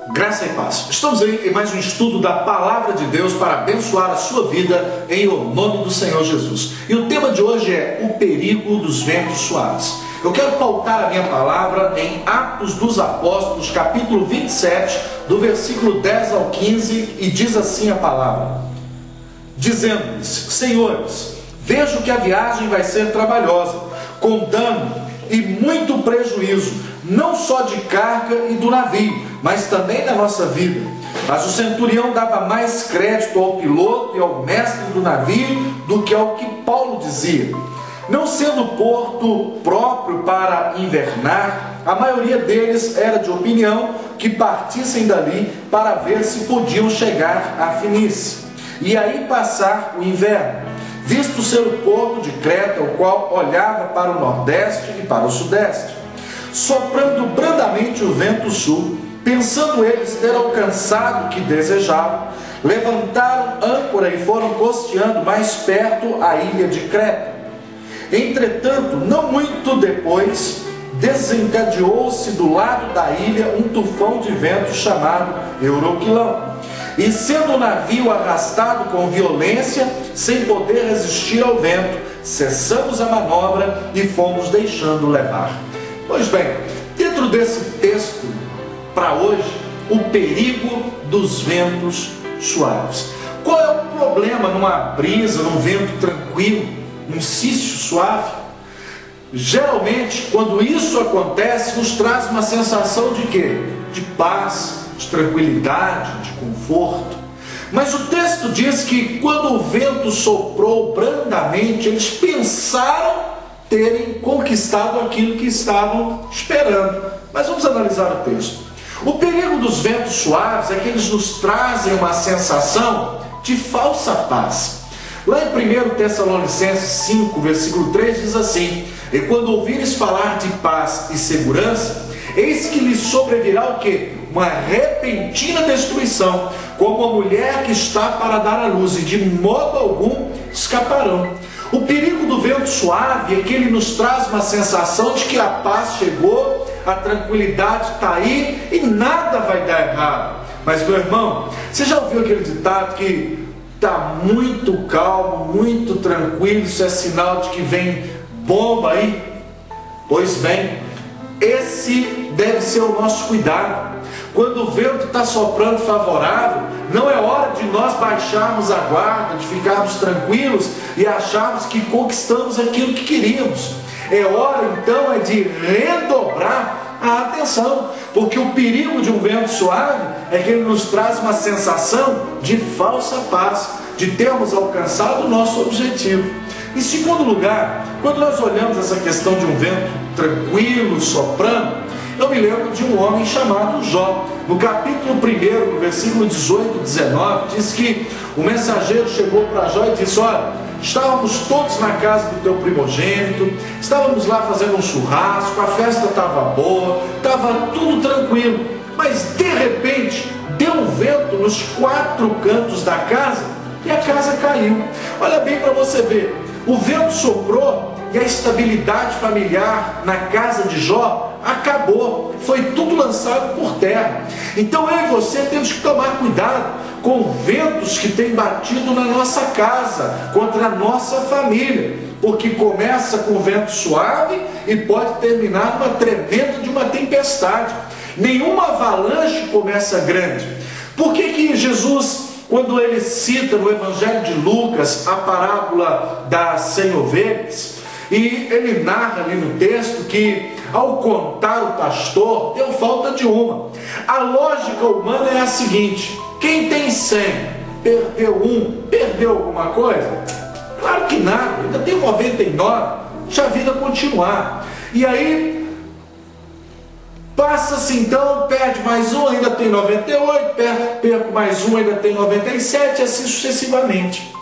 Graça e paz. Estamos aí em mais um estudo da Palavra de Deus para abençoar a sua vida em o nome do Senhor Jesus. E o tema de hoje é o perigo dos ventos suaves. Eu quero pautar a minha palavra em Atos dos Apóstolos, capítulo 27, do versículo 10 ao 15, e diz assim a palavra: dizendo-lhes: Senhores, vejo que a viagem vai ser trabalhosa, com dano e muito prejuízo, não só de carga e do navio, mas também da nossa vida. Mas o centurião dava mais crédito ao piloto e ao mestre do navio do que ao que Paulo dizia. Não sendo o porto próprio para invernar, a maioria deles era de opinião que partissem dali para ver se podiam chegar a Finícia e aí passar o inverno, visto ser o porto de Creta, o qual olhava para o nordeste e para o sudeste. Soprando brandamente o vento sul, pensando eles ter alcançado o que desejavam, levantaram âncora e foram costeando mais perto a ilha de Creta. Entretanto, não muito depois, desencadeou-se do lado da ilha um tufão de vento chamado Euroquilão, e sendo o navio arrastado com violência, sem poder resistir ao vento, cessamos a manobra e fomos deixando levar. Pois bem, dentro desse texto, para hoje, o perigo dos ventos suaves. Qual é o problema numa brisa, num vento tranquilo, num cício suave? Geralmente, quando isso acontece, nos traz uma sensação de quê? De paz, de tranquilidade, de conforto. Mas o texto diz que quando o vento soprou brandamente, eles pensaram terem conquistado aquilo que estavam esperando. Mas vamos analisar o texto. O perigo dos ventos suaves é que eles nos trazem uma sensação de falsa paz. Lá em 1 Tessalonicenses 5, versículo 3, diz assim: E quando ouvires falar de paz e segurança, eis que lhes sobrevirá o quê? Uma repentina destruição, como a mulher que está para dar à luz, e de modo algum escaparão. O perigo do vento suave é que ele nos traz uma sensação de que a paz chegou, a tranquilidade está aí e nada vai dar errado. Mas, meu irmão, você já ouviu aquele ditado que está muito calmo, muito tranquilo, isso é sinal de que vem bomba aí? Pois bem, esse deve ser o nosso cuidado. Quando o vento está soprando favorável, não é hora de nós baixarmos a guarda, de ficarmos tranquilos e acharmos que conquistamos aquilo que queríamos. É hora então de redobrar a atenção, porque o perigo de um vento suave é que ele nos traz uma sensação de falsa paz, de termos alcançado o nosso objetivo. Em segundo lugar, quando nós olhamos essa questão de um vento tranquilo, soprando, eu me lembro de um homem chamado Jó. No capítulo 1, no versículo 18 e 19, diz que o mensageiro chegou para Jó e disse: olha, estávamos todos na casa do teu primogênito, estávamos lá fazendo um churrasco, a festa estava boa, estava tudo tranquilo, mas de repente deu um vento nos 4 cantos da casa e a casa caiu. Olha bem para você ver, o vento soprou e a estabilidade familiar na casa de Jó acabou, foi tudo lançado por terra. Então eu e você temos que tomar cuidado com ventos que têm batido na nossa casa, contra a nossa família, porque começa com vento suave e pode terminar numa tremenda de uma tempestade. Nenhuma avalanche começa grande. Por que Jesus, quando ele cita no Evangelho de Lucas a parábola das 100 ovelhas, e ele narra ali no texto que ao contar o pastor deu falta de uma. A lógica humana é a seguinte: quem tem 100 perdeu um, perdeu alguma coisa? Claro que nada, ainda tem 99, deixa a vida continuar. E aí passa-se então, perde mais um, ainda tem 98, perco mais um, ainda tem 97, assim sucessivamente.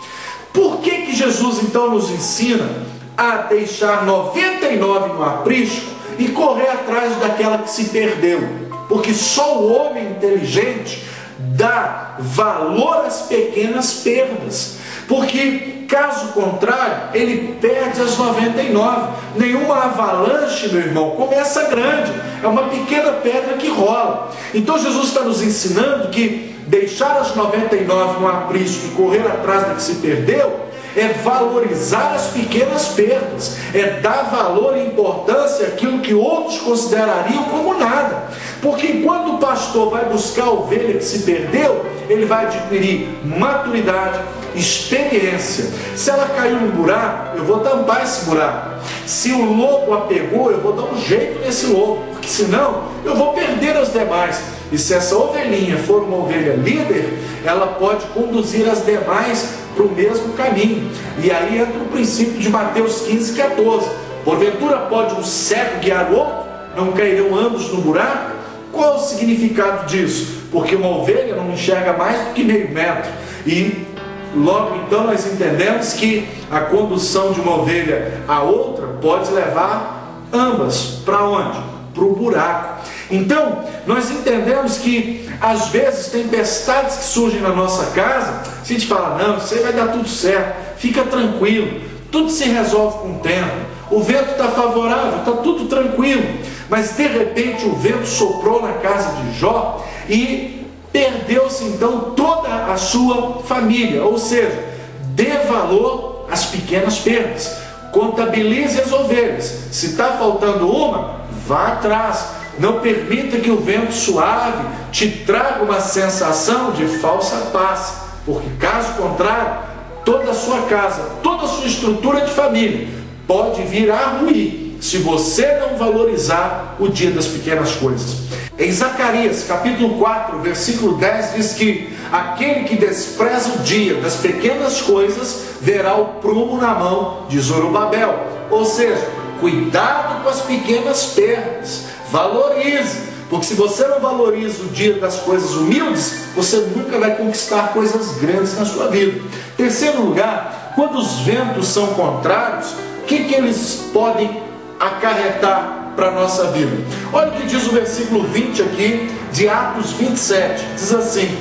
Por que Jesus então nos ensina a deixar 99 no aprisco e correr atrás daquela que se perdeu? Porque só o homem inteligente dá valor às pequenas perdas, porque caso contrário, ele perde as 99. Nenhuma avalanche, meu irmão, começa grande, é uma pequena pedra que rola. Então Jesus está nos ensinando que deixar as 99 no aprisco e correr atrás da que se perdeu é valorizar as pequenas perdas, é dar valor e importância àquilo que outros considerariam como nada. Porque quando o pastor vai buscar a ovelha que se perdeu, ele vai adquirir maturidade, experiência. Se ela caiu no buraco, eu vou tampar esse buraco. Se o lobo a pegou, eu vou dar um jeito nesse lobo, porque senão eu vou perder as demais. E se essa ovelhinha for uma ovelha líder, ela pode conduzir as demais para o mesmo caminho. E aí entra o princípio de Mateus 15:14. Porventura pode um cego guiar o outro? Não cairão ambos no buraco? Qual o significado disso? Porque uma ovelha não enxerga mais do que meio metro. E logo então nós entendemos que a condução de uma ovelha a outra pode levar ambas para onde? Para o buraco. Então nós entendemos que às vezes tempestades que surgem na nossa casa, se a gente fala, não, isso aí vai dar tudo certo, fica tranquilo, tudo se resolve com o tempo, o vento está favorável, está tudo tranquilo. Mas de repente o vento soprou na casa de Jó e perdeu-se então toda a sua família. Ou seja, dê valor às pequenas perdas, contabilize as ovelhas. Se está faltando uma, vá atrás. Não permita que o vento suave te traga uma sensação de falsa paz, porque caso contrário, toda a sua casa, toda a sua estrutura de família pode vir a ruir se você não valorizar o dia das pequenas coisas. Em Zacarias capítulo 4, versículo 10 diz que aquele que despreza o dia das pequenas coisas verá o prumo na mão de Zorobabel. Ou seja, cuidado com as pequenas perdas, valorize, porque se você não valoriza o dia das coisas humildes, você nunca vai conquistar coisas grandes na sua vida. Terceiro lugar, quando os ventos são contrários, o que eles podem acarretar para a nossa vida? Olha o que diz o versículo 20 aqui de Atos 27, diz assim: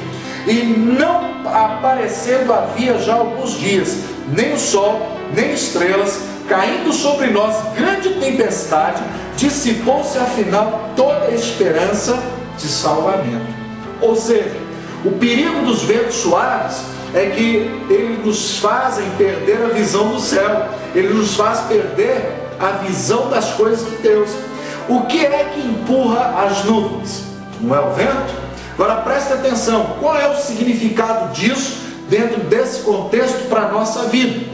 e não aparecendo havia já alguns dias, nem o sol, nem estrelas, caindo sobre nós grande tempestade, dissipou-se afinal toda a esperança de salvamento. Ou seja, o perigo dos ventos suaves é que eles nos fazem perder a visão do céu, ele nos faz perder a visão das coisas de Deus. O que é que empurra as nuvens? Não é o vento? Agora preste atenção, qual é o significado disso dentro desse contexto para a nossa vida?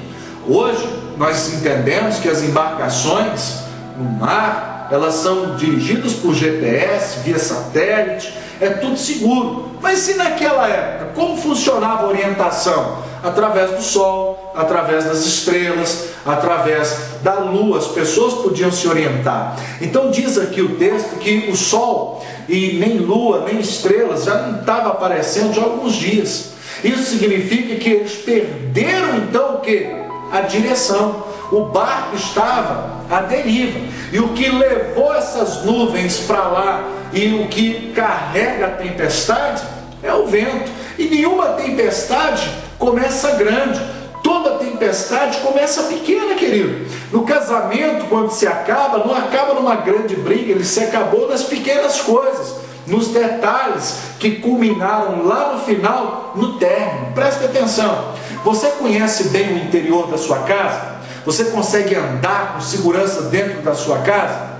Hoje nós entendemos que as embarcações no mar, elas são dirigidas por GPS, via satélite, é tudo seguro. Mas e naquela época, como funcionava a orientação? Através do sol, através das estrelas, através da lua, as pessoas podiam se orientar. Então diz aqui o texto que o sol e nem lua, nem estrelas já não estava aparecendo de alguns dias. Isso significa que eles perderam então o que? A direção. O barco estava à deriva. E o que levou essas nuvens para lá e o que carrega a tempestade é o vento. E nenhuma tempestade começa grande. Toda tempestade começa pequena, querido. No casamento, quando se acaba, não acaba numa grande briga, ele se acabou nas pequenas coisas, nos detalhes que culminaram lá no final, no término. Preste atenção. Você conhece bem o interior da sua casa? Você consegue andar com segurança dentro da sua casa?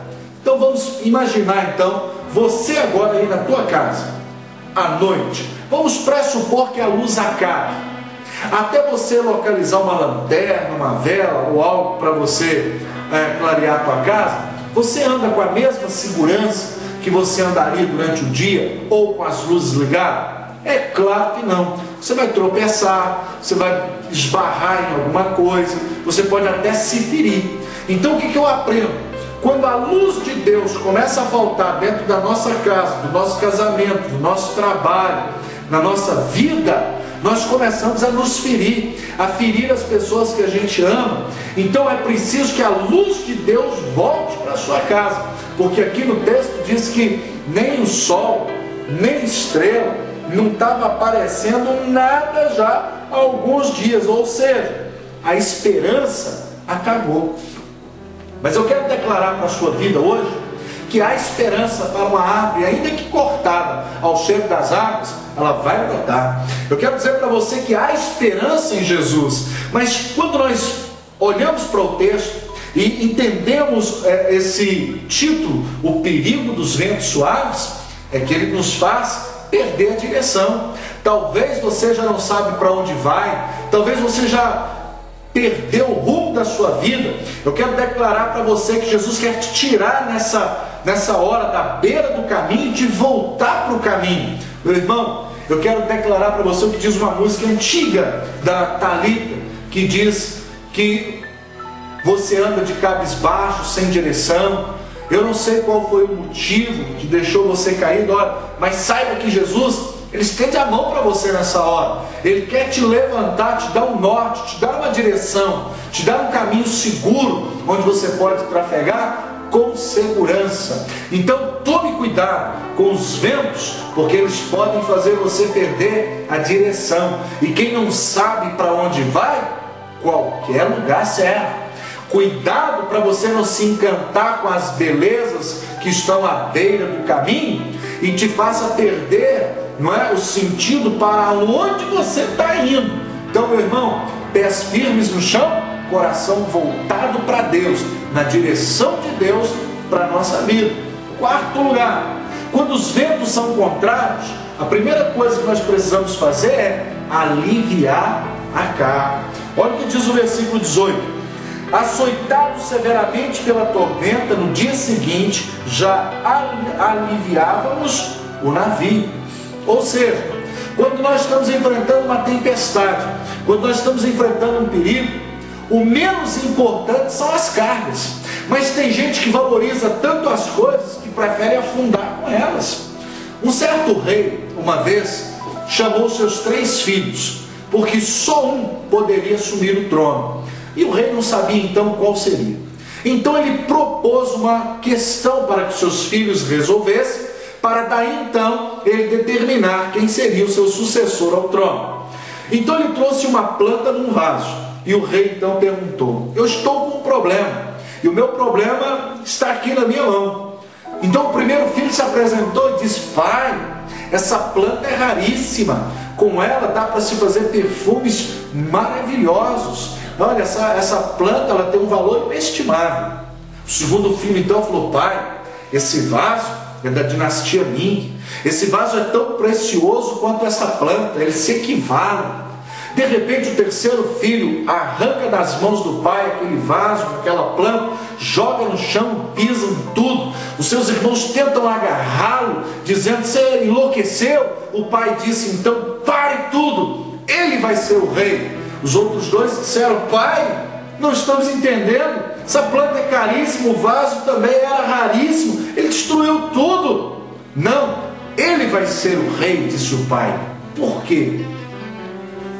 Então vamos imaginar então, você agora aí na tua casa, à noite, vamos pressupor que a luz acabe. Até você localizar uma lanterna, uma vela ou algo para você clarear a tua casa, você anda com a mesma segurança que você andaria durante o dia ou com as luzes ligadas? É claro que não. Você vai tropeçar, você vai esbarrar em alguma coisa, você pode até se ferir. Então o que eu aprendo? Quando a luz de Deus começa a faltar dentro da nossa casa, do nosso casamento, do nosso trabalho, na nossa vida, nós começamos a nos ferir, a ferir as pessoas que a gente ama. Então é preciso que a luz de Deus volte para a sua casa, porque aqui no texto diz que nem o sol, nem estrela, não estava aparecendo nada já há alguns dias. Ou seja, a esperança acabou. Mas eu quero declarar para a sua vida hoje que há esperança para uma árvore, ainda que cortada ao cheiro das águas, ela vai brotar. Eu quero dizer para você que há esperança em Jesus, mas quando nós olhamos para o texto e entendemos esse título, o perigo dos ventos suaves, é que ele nos faz perder a direção. Talvez você já não sabe para onde vai, talvez você já perdeu o rumo da sua vida. Eu quero declarar para você que Jesus quer te tirar nessa hora da beira do caminho, de voltar para o caminho. Meu irmão, eu quero declarar para você o que diz uma música antiga da Thalita, que diz que você anda de cabisbaixo, sem direção. Eu não sei qual foi o motivo que deixou você caído, olha, mas saiba que Jesus, Ele estende a mão para você nessa hora. Ele quer te levantar, te dar um norte, te dar uma direção, te dar um caminho seguro, onde você pode trafegar com segurança. Então tome cuidado com os ventos, porque eles podem fazer você perder a direção. E quem não sabe para onde vai, qualquer lugar serve. Cuidado para você não se encantar com as belezas que estão à beira do caminho e te faça perder, não é, o sentido para onde você está indo. Então, meu irmão, pés firmes no chão, coração voltado para Deus, na direção de Deus para a nossa vida. Quarto lugar, quando os ventos são contrários, a primeira coisa que nós precisamos fazer é aliviar a carga. Olha o que diz o versículo 18: açoitado severamente pela tormenta, no dia seguinte já aliviávamos o navio. Ou seja, quando nós estamos enfrentando uma tempestade, quando nós estamos enfrentando um perigo, o menos importante são as cargas. Mas tem gente que valoriza tanto as coisas que prefere afundar com elas. Um certo rei, uma vez, chamou seus 3 filhos, porque só um poderia assumir o trono. E o rei não sabia então qual seria. Então ele propôs uma questão para que seus filhos resolvessem, para daí então ele determinar quem seria o seu sucessor ao trono. Então ele trouxe uma planta num vaso, e o rei então perguntou: eu estou com um problema, e o meu problema está aqui na minha mão. Então o primeiro filho se apresentou e disse: pai, essa planta é raríssima, com ela dá para se fazer perfumes maravilhosos. Olha, essa planta ela tem um valor inestimável. O segundo filho então falou: pai, esse vaso é da dinastia Ming. Esse vaso é tão precioso quanto essa planta, eles se equivalem. De repente o terceiro filho arranca das mãos do pai aquele vaso, aquela planta, joga no chão, pisa em tudo. Os seus irmãos tentam agarrá-lo, dizendo: você enlouqueceu? O pai disse: então pare tudo, ele vai ser o rei. Os outros 2 disseram: pai, não estamos entendendo, essa planta é caríssima, o vaso também era raríssimo, ele destruiu tudo. Não, ele vai ser o rei, disse o pai. Por quê?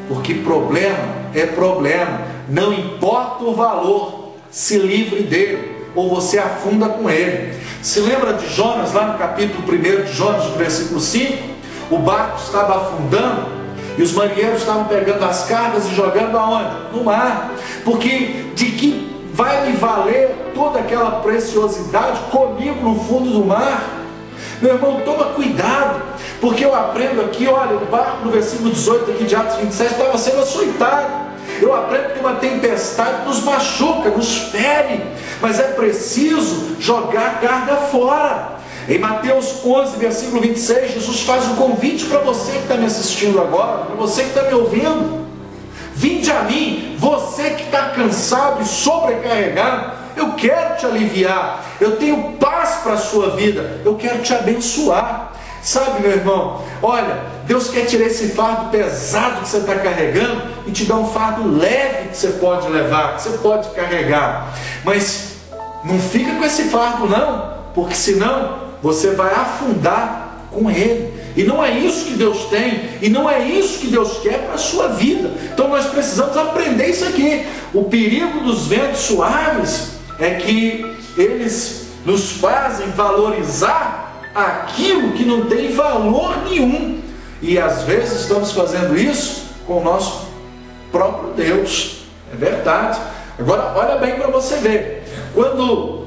Porque problema é problema, não importa o valor, se livre dele, ou você afunda com ele. Se lembra de Jonas, lá no capítulo 1 de Jonas, no versículo 5? O barco estava afundando, e os marinheiros estavam pegando as cargas e jogando aonde? No mar. Porque de que vai me valer toda aquela preciosidade comigo no fundo do mar? Meu irmão, toma cuidado, porque eu aprendo aqui, olha, o barco no versículo 18 aqui de Atos 27 estava sendo açoitado. Eu aprendo que uma tempestade nos machuca, nos fere, mas é preciso jogar a carga fora. Em Mateus 11, versículo 26, Jesus faz um convite para você que está me assistindo agora, para você que está me ouvindo: vinde a mim, você que está cansado e sobrecarregado, eu quero te aliviar, eu tenho paz para a sua vida, eu quero te abençoar. Sabe, meu irmão, olha, Deus quer tirar esse fardo pesado que você está carregando e te dar um fardo leve que você pode levar, que você pode carregar. Mas não fica com esse fardo não, porque senão você vai afundar com ele. E não é isso que Deus tem, e não é isso que Deus quer para a sua vida. Então nós precisamos aprender isso aqui. O perigo dos ventos suaves é que eles nos fazem valorizar aquilo que não tem valor nenhum. E às vezes estamos fazendo isso com o nosso próprio Deus. É verdade. Agora, olha bem para você ver. Quando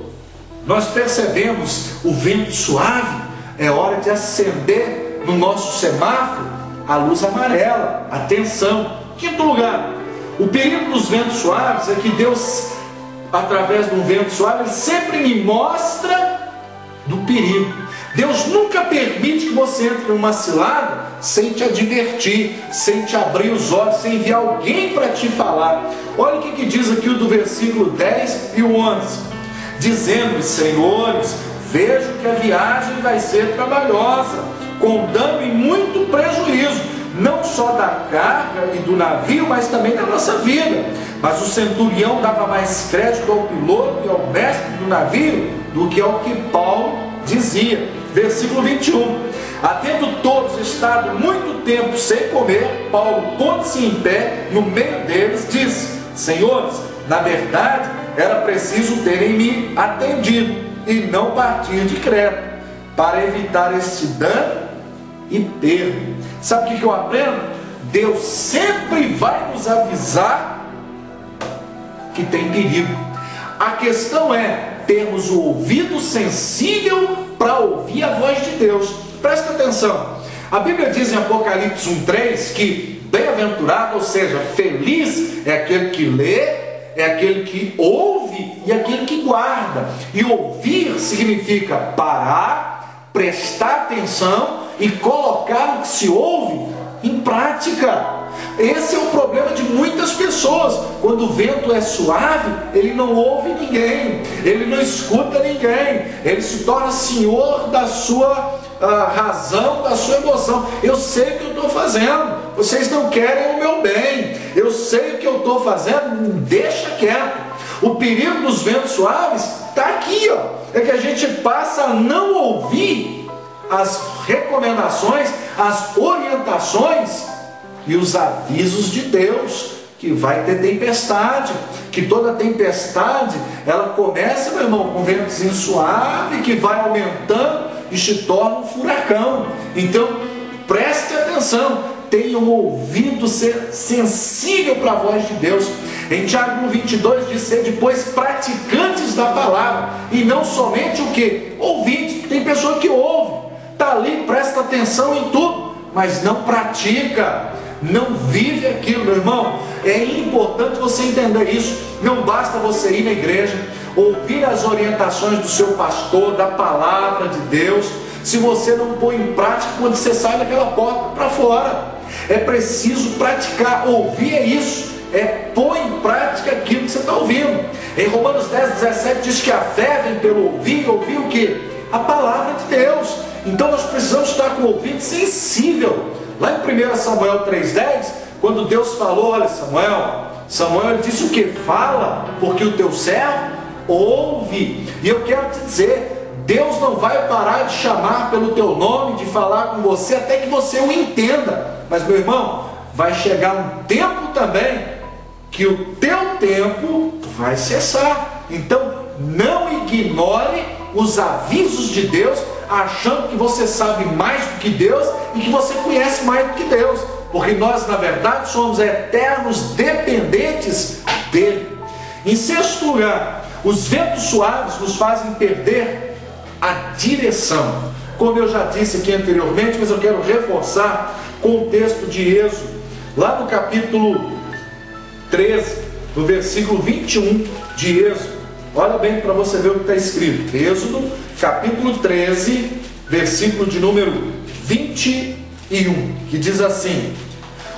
nós percebemos o vento suave, é hora de acender no nosso semáforo a luz amarela. Atenção. Quinto lugar, o perigo dos ventos suaves é que Deus, através de um vento suave, Ele sempre me mostra do perigo. Deus nunca permite que você entre numa cilada sem te advertir, sem te abrir os olhos, sem enviar alguém para te falar. Olha o que diz aqui do versículo 10 e o 11. Dizendo: Senhores, vejo que a viagem vai ser trabalhosa, com dano e muito prejuízo, não só da carga e do navio, mas também da nossa vida. Mas o centurião dava mais crédito ao piloto e ao mestre do navio do que ao que Paulo dizia. Versículo 21. Havendo todos estado muito tempo sem comer, Paulo, pondo-se em pé no meio deles, disse: Senhores, na verdade era preciso terem me atendido e não partir de Creta, para evitar este dano e perda. Sabe o que eu aprendo? Deus sempre vai nos avisar que tem perigo. A questão é termos o ouvido sensível para ouvir a voz de Deus. Presta atenção. A Bíblia diz em Apocalipse 1:3 que bem-aventurado, ou seja, feliz é aquele que lê, é aquele que ouve e aquele que guarda. E ouvir significa parar, prestar atenção e colocar o que se ouve em prática. Esse é o problema de muitas pessoas. Quando o vento é suave, ele não ouve ninguém, ele não escuta ninguém, ele se torna senhor da sua razão, da sua emoção. Eu sei o que eu estou fazendo, vocês não querem o meu bem, eu sei o que eu estou fazendo, deixa quieto. O perigo dos ventos suaves está aqui, ó. É que a gente passa a não ouvir as recomendações, as orientações e os avisos de Deus, que vai ter tempestade, que toda tempestade, ela começa, meu irmão, com um ventozinho suave, que vai aumentando e se torna um furacão. Então, preste atenção, tenha um ouvido sensível para a voz de Deus. Em Tiago 1:22 diz: ser depois praticantes da palavra, e não somente o que? Ouvintes. Tem pessoa que ouve, está ali, presta atenção em tudo, mas não pratica, não vive aquilo, meu irmão. É importante você entender isso. Não basta você ir na igreja, ouvir as orientações do seu pastor, da palavra de Deus, se você não põe em prática quando você sai daquela porta para fora. É preciso praticar. Ouvir é isso, é pôr em prática aquilo que você está ouvindo. Em Romanos 10:17 diz que a fé vem pelo ouvir. Ouvir o que? A palavra de Deus. Então nós precisamos estar com o ouvido sensível. Lá em 1 Samuel 3:10, quando Deus falou: olha, Samuel, ele disse o que? Fala, porque o teu servo ouve. E eu quero te dizer, Deus não vai parar de chamar pelo teu nome, de falar com você, até que você o entenda. Mas, meu irmão, vai chegar um tempo também que o teu tempo vai cessar. Então, não ignore os avisos de Deus, achando que você sabe mais do que Deus e que você conhece mais do que Deus, porque nós, na verdade, somos eternos dependentes dele. Em sexto lugar, os ventos suaves nos fazem perder a direção. Como eu já disse aqui anteriormente, mas eu quero reforçar com o texto de Êxodo, lá no capítulo 13, no versículo 21 de Êxodo. Olha bem para você ver o que está escrito. Êxodo, capítulo 13, versículo de número 21, que diz assim: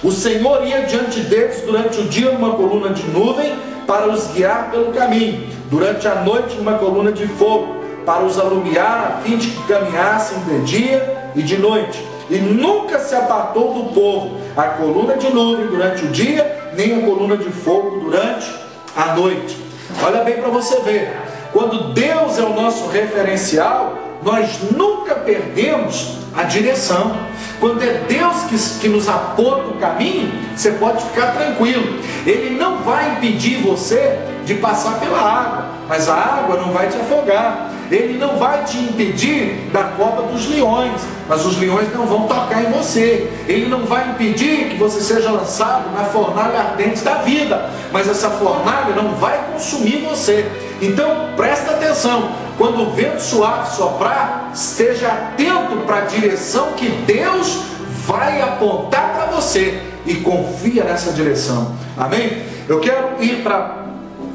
o Senhor ia diante deles durante o dia numa coluna de nuvem para os guiar pelo caminho, durante a noite numa coluna de fogo para os alumiar, a fim de que caminhassem de dia e de noite. E nunca se apartou do povo a coluna de nuvem durante o dia, nem a coluna de fogo durante a noite. Olha bem para você ver, quando Deus é o nosso referencial, nós nunca perdemos a direção. Quando é Deus que nos aponta o caminho, você pode ficar tranquilo. Ele não vai impedir você de passar pela água, mas a água não vai te afogar. ele não vai te impedir da cova dos leões, mas os leões não vão tocar em você. Ele não vai impedir que você seja lançado na fornalha ardente da vida, mas essa fornalha não vai consumir você. Então presta atenção, quando o vento suave soprar, esteja atento para a direção que Deus vai apontar para você e confia nessa direção. Amém? Eu quero ir para a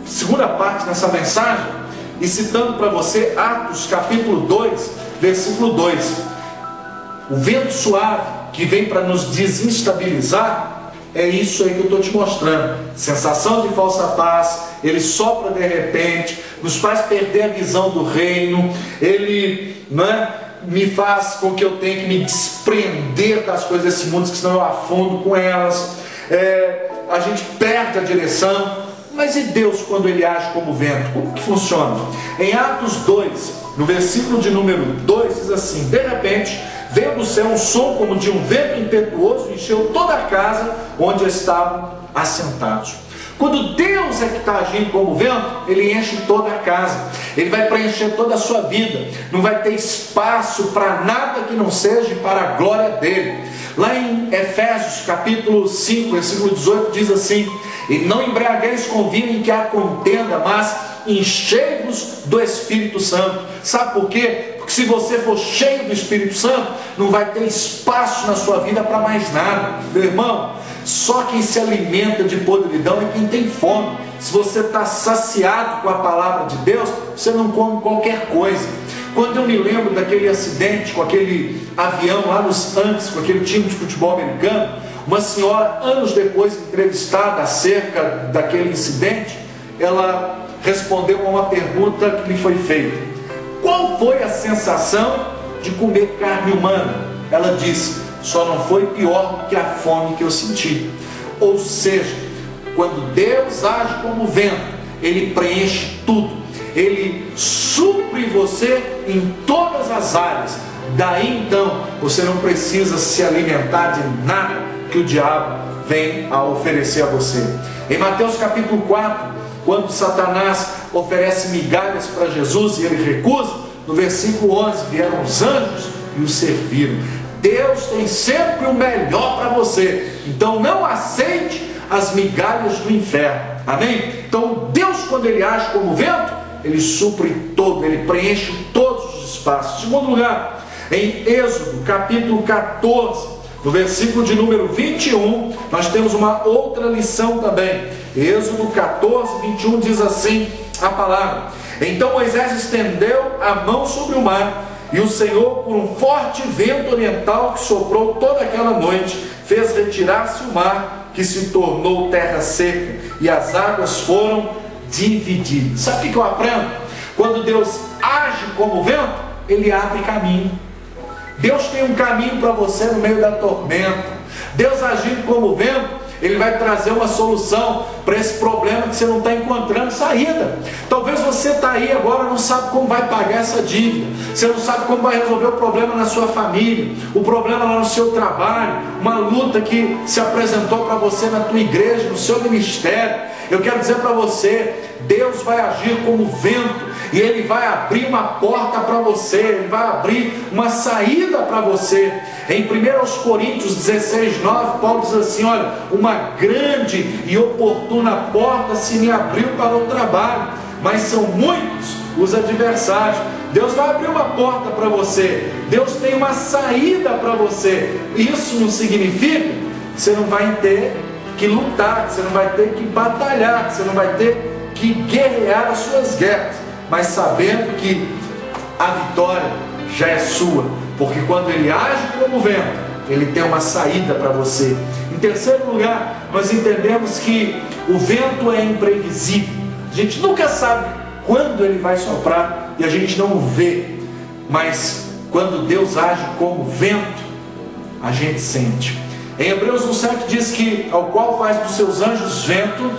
segunda parte dessa mensagem e citando para você Atos capítulo 2, versículo 2. O vento suave que vem para nos desestabilizar é isso aí que eu estou te mostrando. Sensação de falsa paz, ele sopra de repente, nos faz perder a visão do reino, ele me faz com que eu tenha que me desprender das coisas desse mundo, que senão eu afundo com elas. A gente perde a direção. Mas e Deus quando ele age como vento? Como que funciona? Em Atos 2, no versículo de número 2, diz assim: de repente veio do céu um som como de um vento impetuoso e encheu toda a casa onde estavam assentados. Quando Deus é que está agindo como vento, ele enche toda a casa, ele vai preencher toda a sua vida, não vai ter espaço para nada que não seja para a glória dele. Lá em Efésios capítulo 5, versículo 18 diz assim: e não embriagueis com vinho em que há contenda, mas enchei-vos do Espírito Santo. Sabe por quê? Porque se você for cheio do Espírito Santo, não vai ter espaço na sua vida para mais nada. Meu irmão, só quem se alimenta de podridão é quem tem fome. Se você está saciado com a palavra de Deus, você não come qualquer coisa. Quando eu me lembro daquele acidente com aquele avião lá nos Andes, com aquele time de futebol americano, uma senhora, anos depois, entrevistada acerca daquele incidente, ela respondeu a uma pergunta que lhe foi feita: qual foi a sensação de comer carne humana? Ela disse: só não foi pior do que a fome que eu senti. Ou seja, quando Deus age como vento, ele preenche tudo, ele supre você em todas as áreas. Daí então você não precisa se alimentar de nada que o diabo vem a oferecer a você. Em Mateus capítulo 4, quando Satanás oferece migalhas para Jesus e ele recusa, no versículo 11, vieram os anjos e o serviram. Deus tem sempre o melhor para você, então não aceite as migalhas do inferno. Amém? Então Deus, quando ele age como vento, ele supre todo, ele preenche todos os espaços. Em segundo lugar, em Êxodo capítulo 14, no versículo de número 21, nós temos uma outra lição também. Êxodo 14, 21 diz assim a palavra: então Moisés estendeu a mão sobre o mar, e o Senhor, por um forte vento oriental que soprou toda aquela noite, fez retirar-se o mar, que se tornou terra seca, e as águas foram divididas. Sabe o que eu aprendo? Quando Deus age como vento, ele abre caminho. Deus tem um caminho para você no meio da tormenta. Deus agindo como vento, ele vai trazer uma solução para esse problema que você não está encontrando saída. Talvez você está aí agora, não sabe como vai pagar essa dívida, você não sabe como vai resolver o problema na sua família, o problema lá no seu trabalho, uma luta que se apresentou para você na tua igreja, no seu ministério. Eu quero dizer para você, Deus vai agir como vento, e ele vai abrir uma porta para você, ele vai abrir uma saída para você. Em 1 Coríntios 16, 9, Paulo diz assim: olha, uma grande e oportuna porta se me abriu para o trabalho, mas são muitos os adversários. Deus vai abrir uma porta para você, Deus tem uma saída para você. Isso não significa que você não vai ter que lutar, que você não vai ter que batalhar, que você não vai ter que guerrear as suas guerras, mas sabendo que a vitória já é sua, porque quando ele age como vento, ele tem uma saída para você. Em terceiro lugar, nós entendemos que o vento é imprevisível. A gente nunca sabe quando ele vai soprar e a gente não o vê, mas quando Deus age como vento, a gente sente. Em Hebreus 1,7 diz que ao qual faz dos seus anjos vento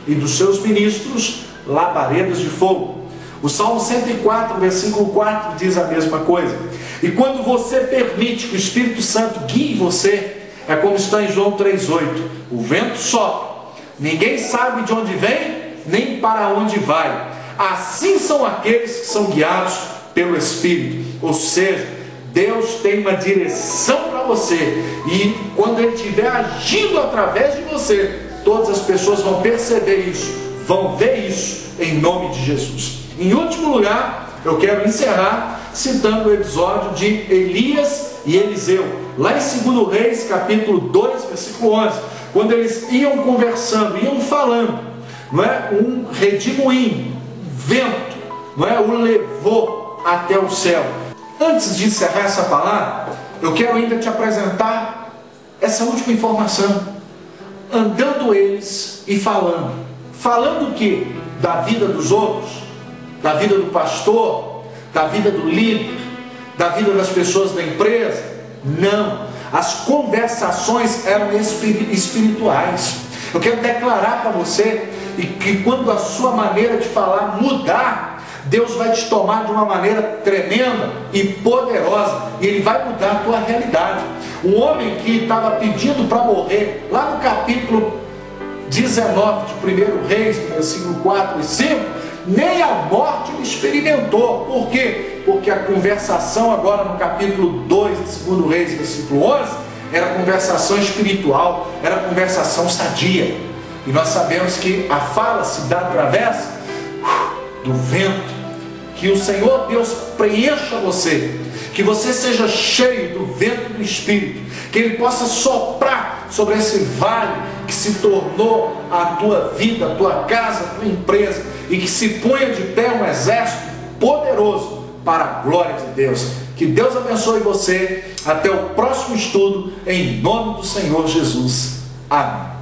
e dos seus ministros labaredas de fogo. O Salmo 104, versículo 4 diz a mesma coisa. E quando você permite que o Espírito Santo guie você, é como está em João 3,8: o vento sopra, ninguém sabe de onde vem, nem para onde vai. Assim são aqueles que são guiados pelo Espírito. Ou seja, Deus tem uma direção para você, e quando Ele estiver agindo através de você, todas as pessoas vão perceber isso, vão ver isso, em nome de Jesus. Em último lugar, eu quero encerrar citando o episódio de Elias e Eliseu, lá em 2 Reis, capítulo 2, versículo 11, quando eles iam conversando, iam falando, não é? Um redemoinho, vento, não é? O levou até o céu. Antes de encerrar essa palavra, eu quero ainda te apresentar essa última informação. Andando eles e falando. Falando o quê? Da vida dos outros, da vida do pastor, da vida do líder, da vida das pessoas da empresa? Não. As conversações eram espirituais. Eu quero declarar para você que quando a sua maneira de falar mudar, Deus vai te tomar de uma maneira tremenda e poderosa, e Ele vai mudar a tua realidade. Um homem que estava pedindo para morrer, lá no capítulo 19 de 1 Reis, versículo 4 e 5, nem a morte ele experimentou. Por quê? Porque a conversação agora no capítulo 2 de 2 Reis, versículo 11, era conversação espiritual, era conversação sadia. E nós sabemos que a fala se dá através do vento. Que o Senhor Deus preencha você, que você seja cheio do vento do Espírito, que Ele possa soprar sobre esse vale que se tornou a tua vida, a tua casa, a tua empresa, e que se ponha de pé um exército poderoso para a glória de Deus. Que Deus abençoe você. Até o próximo estudo, em nome do Senhor Jesus. Amém.